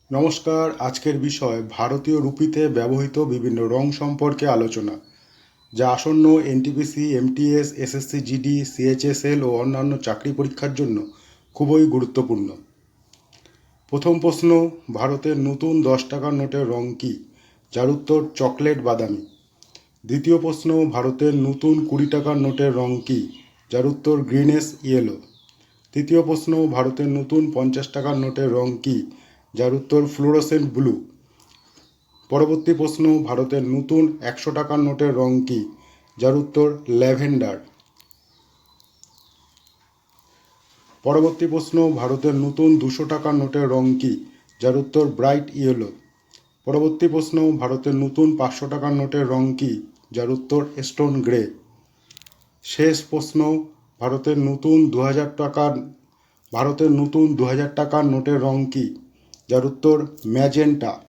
নমস্কার। আজকের বিষয় ভারতীয় রুপিতে ব্যবহৃত বিভিন্ন রং সম্পর্কে আলোচনা, যা আসন্ন NTPC, MTS, SSC GD, CHSL ও অন্যান্য চাকরি পরীক্ষার জন্য খুবই গুরুত্বপূর্ণ। প্রথম প্রশ্ন, ভারতের নতুন 10 টাকার নোটের রং কী? যার উত্তর চকলেট বাদামি। দ্বিতীয় প্রশ্ন, ভারতের নতুন 20 টাকার নোটের রং কী? যার উত্তর গ্রিনেস ইয়েলো। তৃতীয় প্রশ্ন, ভারতের নতুন 50 টাকার নোটের রং কী? যার উত্তর ফ্লোরোসেন্ট ব্লু। পরবর্তী প্রশ্ন, ভারতের নতুন 100 টাকার নোটের রং কী? যার উত্তর ল্যাভেন্ডার। পরবর্তী প্রশ্ন, ভারতের নতুন 200 টাকার নোটের রং কী? যার উত্তর ব্রাইট ইয়েলো। পরবর্তী প্রশ্ন, ভারতের নতুন 500 টাকার নোটের রং কী? যার উত্তর স্টোন গ্রে। শেষ প্রশ্ন, ভারতের নতুন 2000 টাকার নোটের রং কী? যার উত্তর ম্যাজেন্টা।